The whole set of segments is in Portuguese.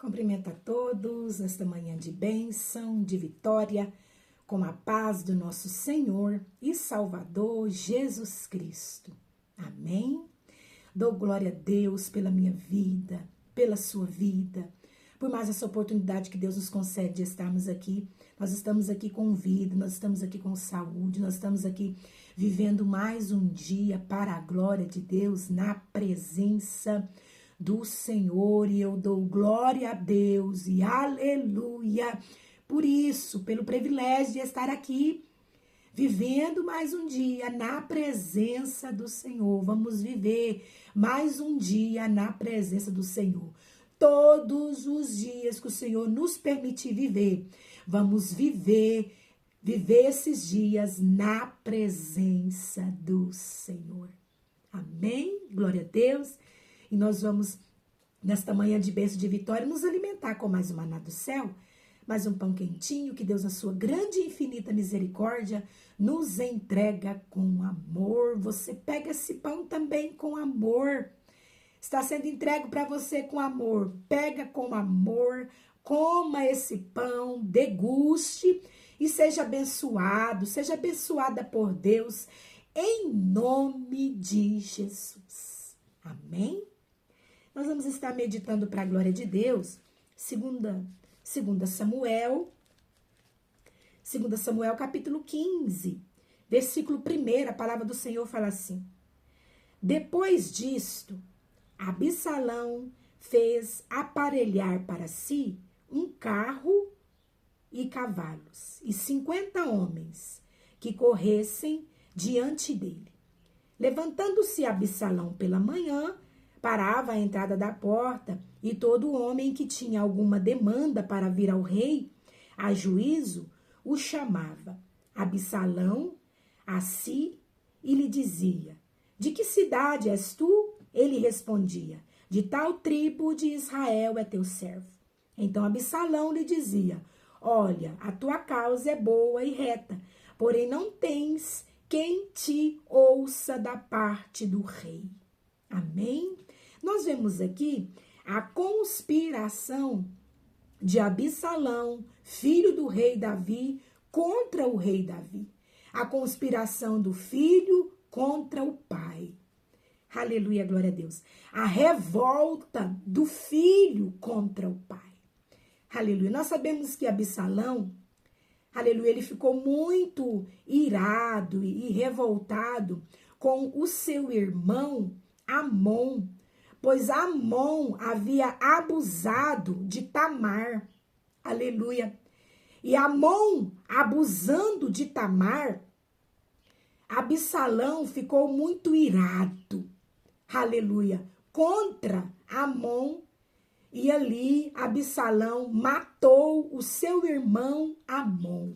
Cumprimento a todos nesta manhã de bênção, de vitória, com a paz do nosso Senhor e Salvador Jesus Cristo. Amém? Dou glória a Deus pela minha vida, pela sua vida, por mais essa oportunidade que Deus nos concede de estarmos aqui. Nós estamos aqui com vida, nós estamos aqui com saúde, nós estamos aqui vivendo mais um dia para a glória de Deus, na presença do Senhor, e eu dou glória a Deus e aleluia por isso, pelo privilégio de estar aqui, vivendo mais um dia na presença do Senhor. Vamos viver mais um dia na presença do Senhor. Todos os dias que o Senhor nos permitir viver, vamos viver esses dias na presença do Senhor. Amém? Glória a Deus. E nós vamos, nesta manhã de bênção de vitória, nos alimentar com mais um maná do céu, mais um pão quentinho que Deus, na sua grande e infinita misericórdia, nos entrega com amor. Você pega esse pão também com amor. Está sendo entregue para você com amor. Pega com amor, coma esse pão, deguste e seja abençoada por Deus, em nome de Jesus. Amém? Nós vamos estar meditando para a glória de Deus, 2 Samuel capítulo 15, versículo 1, a palavra do Senhor fala assim: Depois disto, Absalão fez aparelhar para si um carro e cavalos, e 50 homens que corressem diante dele. Levantando-se Absalão pela manhã, parava à entrada da porta, e todo homem que tinha alguma demanda para vir ao rei a juízo o chamava Absalão a si e lhe dizia: De que cidade és tu? Ele respondia: De tal tribo de Israel é teu servo. Então Absalão lhe dizia: Olha, a tua causa é boa e reta, porém não tens quem te ouça da parte do rei. Amém? Nós vemos aqui a conspiração de Absalão, filho do rei Davi, contra o rei Davi. A conspiração do filho contra o pai. Aleluia, glória a Deus. A revolta do filho contra o pai. Aleluia. Nós sabemos que Absalão, aleluia, ele ficou muito irado e revoltado com o seu irmão Amon, pois Amon havia abusado de Tamar. Aleluia. E Amon, abusando de Tamar, Absalão ficou muito irado. Aleluia. Contra Amon. E ali Absalão matou o seu irmão Amon.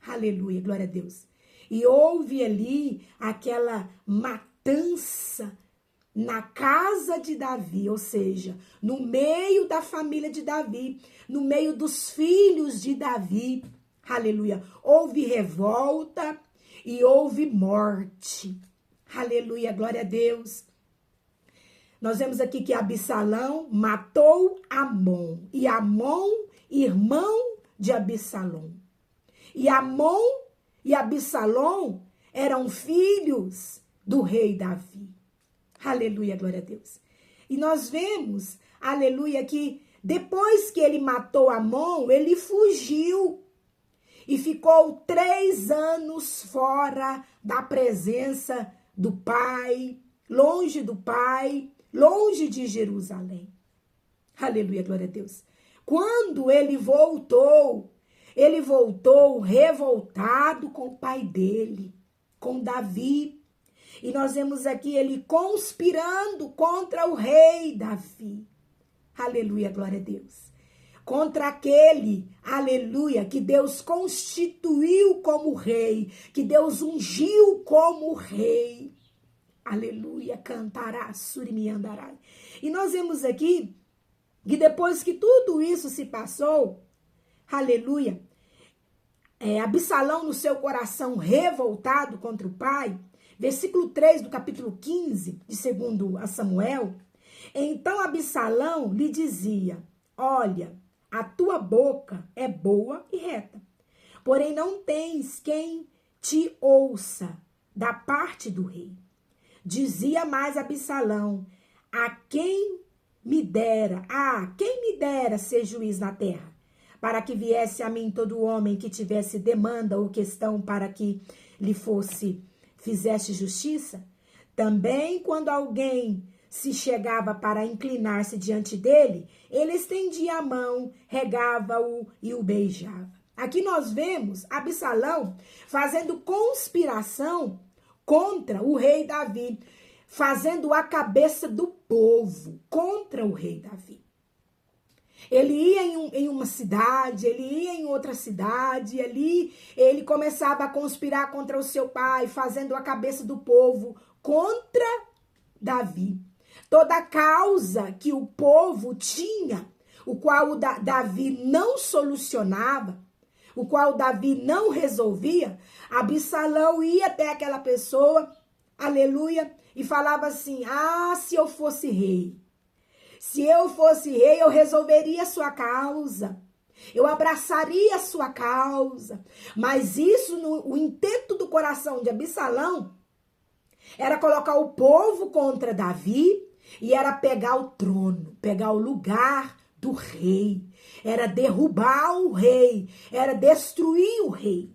Aleluia, glória a Deus. E houve ali aquela matança na casa de Davi, ou seja, no meio da família de Davi, no meio dos filhos de Davi. Aleluia. Houve revolta e houve morte. Aleluia, glória a Deus. Nós vemos aqui que Absalão matou Amon, e Amon, irmão de Absalão. E Amon e Absalão eram filhos do rei Davi. Aleluia, glória a Deus. E nós vemos, aleluia, que depois que ele matou Amon, ele fugiu e ficou 3 anos fora da presença do pai, longe do pai, longe de Jerusalém. Aleluia, glória a Deus. Quando ele voltou revoltado com o pai dele, com Davi. E nós vemos aqui ele conspirando contra o rei Davi. Aleluia, glória a Deus. Contra aquele, aleluia, que Deus constituiu como rei, que Deus ungiu como rei. Aleluia, cantará, surimiandará. E nós vemos aqui que depois que tudo isso se passou, aleluia, Absalão no seu coração revoltado contra o pai, versículo 3 do capítulo 15 de 2 Samuel, então Absalão lhe dizia: olha, a tua boca é boa e reta, porém não tens quem te ouça da parte do rei. Dizia mais Absalão, quem me dera ser juiz na terra, para que viesse a mim todo homem que tivesse demanda ou questão para que lhe fizesse justiça. Também quando alguém se chegava para inclinar-se diante dele, ele estendia a mão, regava-o e o beijava. Aqui nós vemos Absalão fazendo conspiração contra o rei Davi, fazendo a cabeça do povo contra o rei Davi. Ele ia em uma cidade, ele ia em outra cidade, ali ele começava a conspirar contra o seu pai, fazendo a cabeça do povo contra Davi. Toda causa que o povo tinha, o qual o Davi não solucionava, o qual Davi não resolvia, Absalão ia até aquela pessoa, aleluia, e falava assim, se eu fosse rei, eu resolveria a sua causa, eu abraçaria a sua causa. Mas isso, o intento do coração de Absalão, era colocar o povo contra Davi e era pegar o trono, pegar o lugar do rei, era derrubar o rei, era destruir o rei.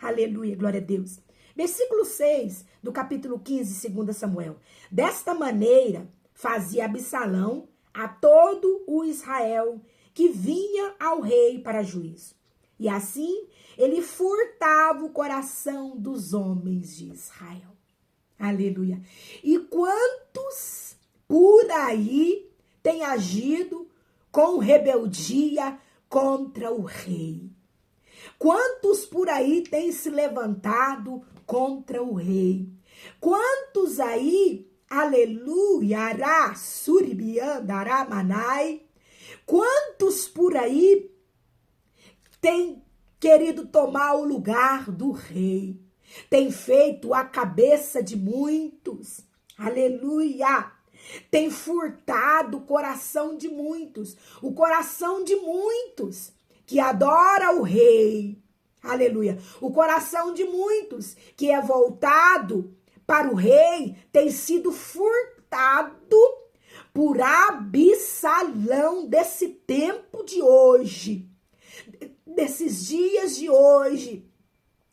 Aleluia, glória a Deus. Versículo 6 do capítulo 15, 2 Samuel. Desta maneira fazia Absalão a todo o Israel que vinha ao rei para juízo. E assim ele furtava o coração dos homens de Israel. Aleluia. E quantos por aí têm agido com rebeldia contra o rei? Quantos por aí têm se levantado contra o rei? Quantos aí, aleluia, ará, suribianda, aramanai, quantos por aí têm querido tomar o lugar do rei? Tem feito a cabeça de muitos, aleluia, tem furtado o coração de muitos, que adora o rei, aleluia, o coração de muitos que é voltado para o rei tem sido furtado por Absalão desse tempo de hoje, desses dias de hoje.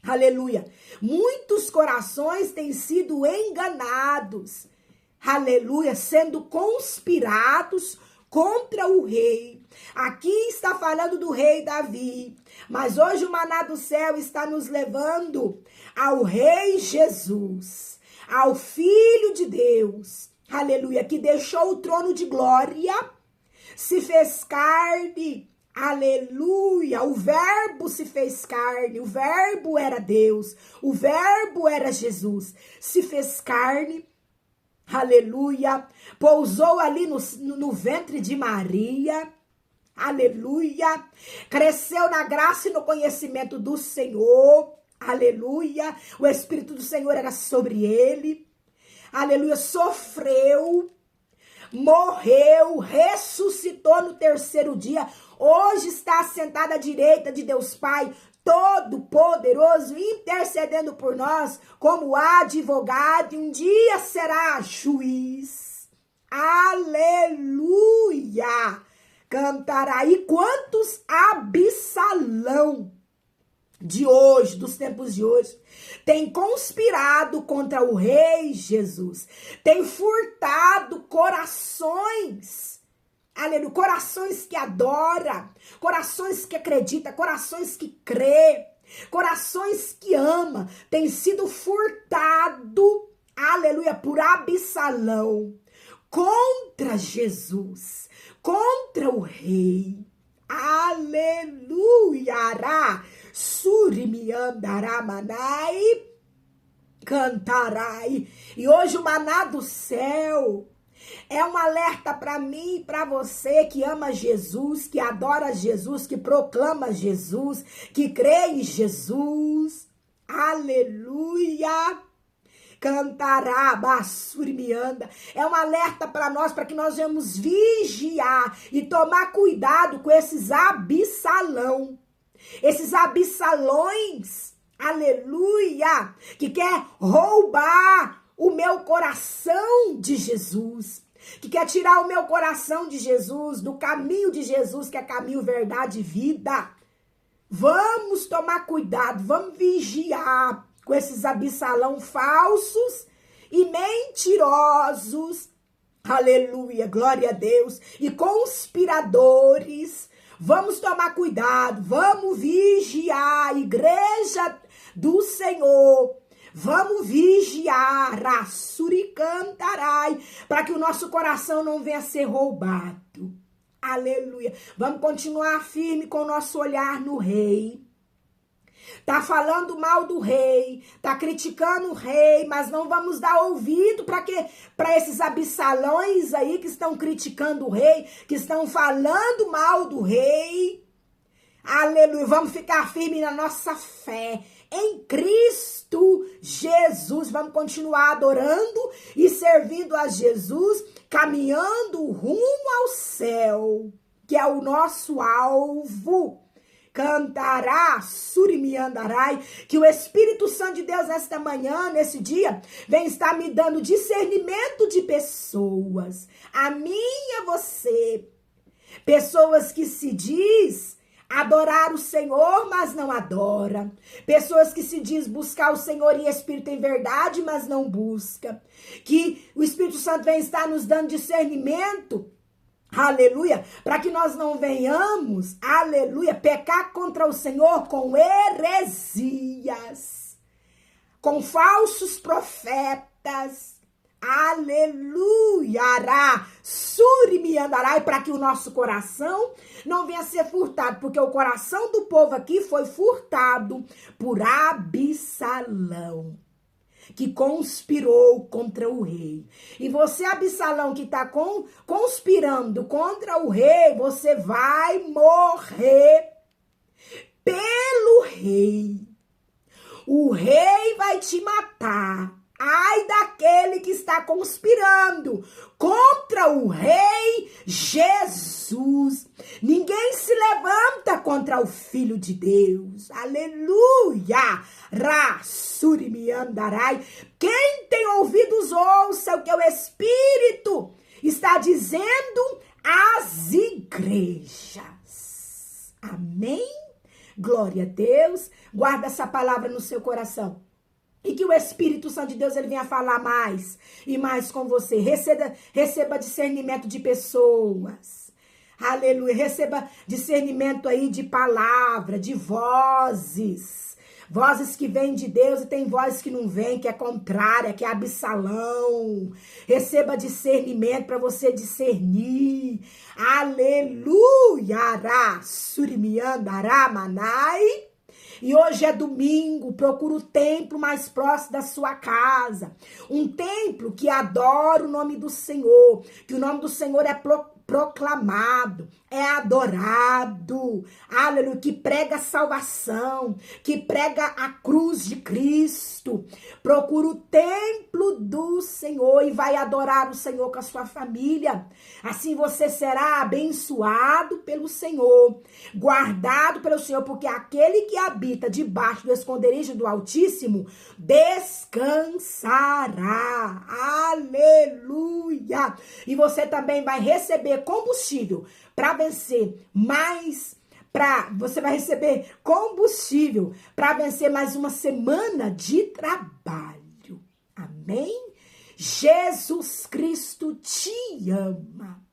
Aleluia. Muitos corações têm sido enganados. Aleluia. Sendo conspirados contra o rei. Aqui está falando do rei Davi. Mas hoje o maná do céu está nos levando ao rei Jesus. Ao Filho de Deus. Aleluia. Que deixou o trono de glória. Se fez carne. Aleluia, o verbo se fez carne, o verbo era Deus, o verbo era Jesus, se fez carne, aleluia, pousou ali no ventre de Maria, aleluia, cresceu na graça e no conhecimento do Senhor, aleluia, o Espírito do Senhor era sobre ele, aleluia, sofreu, morreu, ressuscitou no terceiro dia, hoje está assentado à direita de Deus Pai, Todo-Poderoso, intercedendo por nós como advogado, e um dia será juiz. Aleluia! Cantará. E quantos Absalão de hoje, dos tempos de hoje, tem conspirado contra o rei Jesus, tem furtado corações, aleluia, corações que adoram, corações que acreditam, corações que crê, corações que ama, tem sido furtado, aleluia, por Absalão, contra Jesus, contra o rei, aleluia, ará, surimiandaramanai, cantarai. E hoje o maná do céu é um alerta para mim e para você que ama Jesus, que adora Jesus, que proclama Jesus, que crê em Jesus. Aleluia! Cantará, bassurimianda. É um alerta para nós, para que nós venhamos vigiar e tomar cuidado com esses abissalão. Esses abissalões, aleluia, que quer roubar o meu coração de Jesus, que quer tirar o meu coração de Jesus, do caminho de Jesus, que é caminho, verdade e vida. Vamos tomar cuidado, vamos vigiar com esses abissalão falsos e mentirosos, aleluia, glória a Deus, e conspiradores. Vamos tomar cuidado, vamos vigiar, igreja do Senhor. Vamos vigiar, rassuricantarai, para que o nosso coração não venha a ser roubado. Aleluia. Vamos continuar firme com o nosso olhar no rei. Tá falando mal do rei, tá criticando o rei, mas não vamos dar ouvido para esses abissalões aí que estão criticando o rei, que estão falando mal do rei. Aleluia. Vamos ficar firme na nossa fé em Cristo Jesus. Vamos continuar adorando e servindo a Jesus, caminhando rumo ao céu, que é o nosso alvo. Cantará, surimiandarai, que o Espírito Santo de Deus nesta manhã, nesse dia, vem estar me dando discernimento de pessoas, a mim e a você, pessoas que se diz adorar o Senhor, mas não adora, pessoas que se diz buscar o Senhor em espírito e em verdade, mas não busca, que o Espírito Santo vem estar nos dando discernimento, aleluia, para que nós não venhamos, aleluia, pecar contra o Senhor com heresias, com falsos profetas, aleluia, surimiandarai, para que o nosso coração não venha a ser furtado, porque o coração do povo aqui foi furtado por Absalão, que conspirou contra o rei. E você, Absalão, que está conspirando contra o rei, você vai morrer pelo rei. O rei vai te matar. Ai daquele que está conspirando contra o rei Jesus. Ninguém se levanta contra o Filho de Deus. Aleluia. Rasurimiandarai. Quem tem ouvidos, ouça o que o Espírito está dizendo às igrejas. Amém? Glória a Deus. Guarda essa palavra no seu coração. E que o Espírito Santo de Deus ele venha falar mais e mais com você. Receba discernimento de pessoas. Aleluia. Receba discernimento aí de palavra, de vozes. Vozes que vêm de Deus e tem vozes que não vêm, que é contrária, que é absalão. Receba discernimento para você discernir. Aleluia. Surimiandaramanai. E hoje é domingo, procura o templo mais próximo da sua casa. Um templo que adora o nome do Senhor, que o nome do Senhor é proclamado, é adorado, aleluia, que prega a salvação, que prega a cruz de Cristo. Procura o templo do Senhor e vai adorar o Senhor com a sua família. Assim você será abençoado pelo Senhor, guardado pelo Senhor, porque aquele que habita debaixo do esconderijo do Altíssimo descansará. Aleluia! E você também vai receber combustível para vencer você vai receber combustível para vencer mais uma semana de trabalho. Amém? Jesus Cristo te ama.